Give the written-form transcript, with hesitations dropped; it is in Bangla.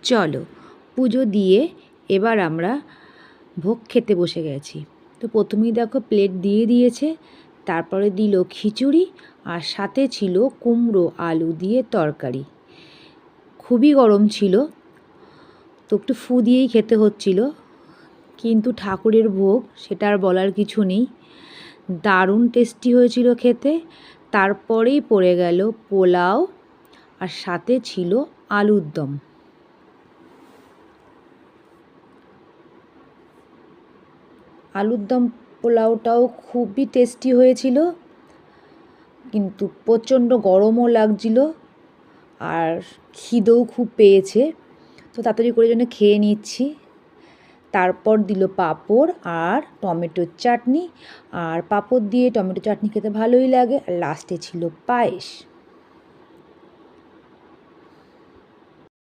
চলো পুজো দিয়ে এবার আমরা ভোগ খেতে বসে গেছি। তো প্রথমেই দেখো প্লেট দিয়ে দিয়েছে, তারপরে দিল খিচুড়ি আর সাথে ছিল কুমড়ো আলু দিয়ে তরকারি। খুবই গরম ছিল, তো একটু ফু দিয়েই খেতে হচ্ছিল, কিন্তু ঠাকুরের ভোগ সেটা আর বলার কিছু নেই। দারুণ টেস্টি হয়েছিল খেতে। তারপরেই পড়ে গেল পোলাও আর সাথে ছিল আলুর দম। আলুর দম পোলাওটাও খুবই টেস্টি হয়েছিল, কিন্তু প্রচণ্ড গরমও লাগছিল আর খিদেও খুব পেয়েছে, তো তাড়াতাড়ি করে জন্য খেয়ে নিচ্ছি। তারপর দিল পাঁপড় আর টমেটোর চাটনি, আর পাঁপড় দিয়ে টমেটো চাটনি খেতে ভালোই লাগে। আর লাস্টে ছিল পায়েস।